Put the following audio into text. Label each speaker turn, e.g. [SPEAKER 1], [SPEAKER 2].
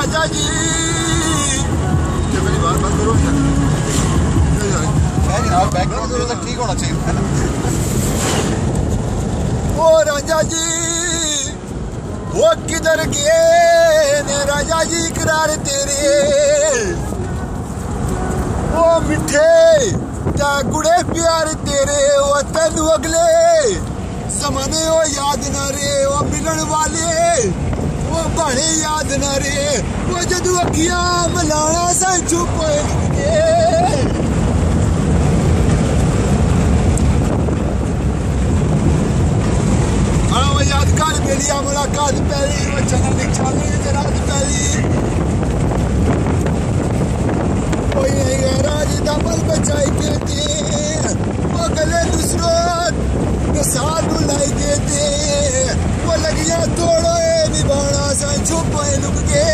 [SPEAKER 1] राजा जी मेरी बात बंद करो जनाब, बैकग्राउंड तो ठीक होना चाहिए। ओ राजा जी वो किधर गए ने राजा जी करार तेरे, वो मिठे क्या गुड़े प्यार तेरे, वो तेन अगले जमाने वो याद न रे, वो मिलन वाले वो बड़े याद न रे, वो जदू अखियां मलाना सा चुप यादगार मेरी मुलाकात पहली वो चना निछाने रात पहली कोई राज दमल बचाई के थे, वो गले दूसरों साथ लाई के थे, वो लगिया तोड़ो निभाना सा छुप लुक के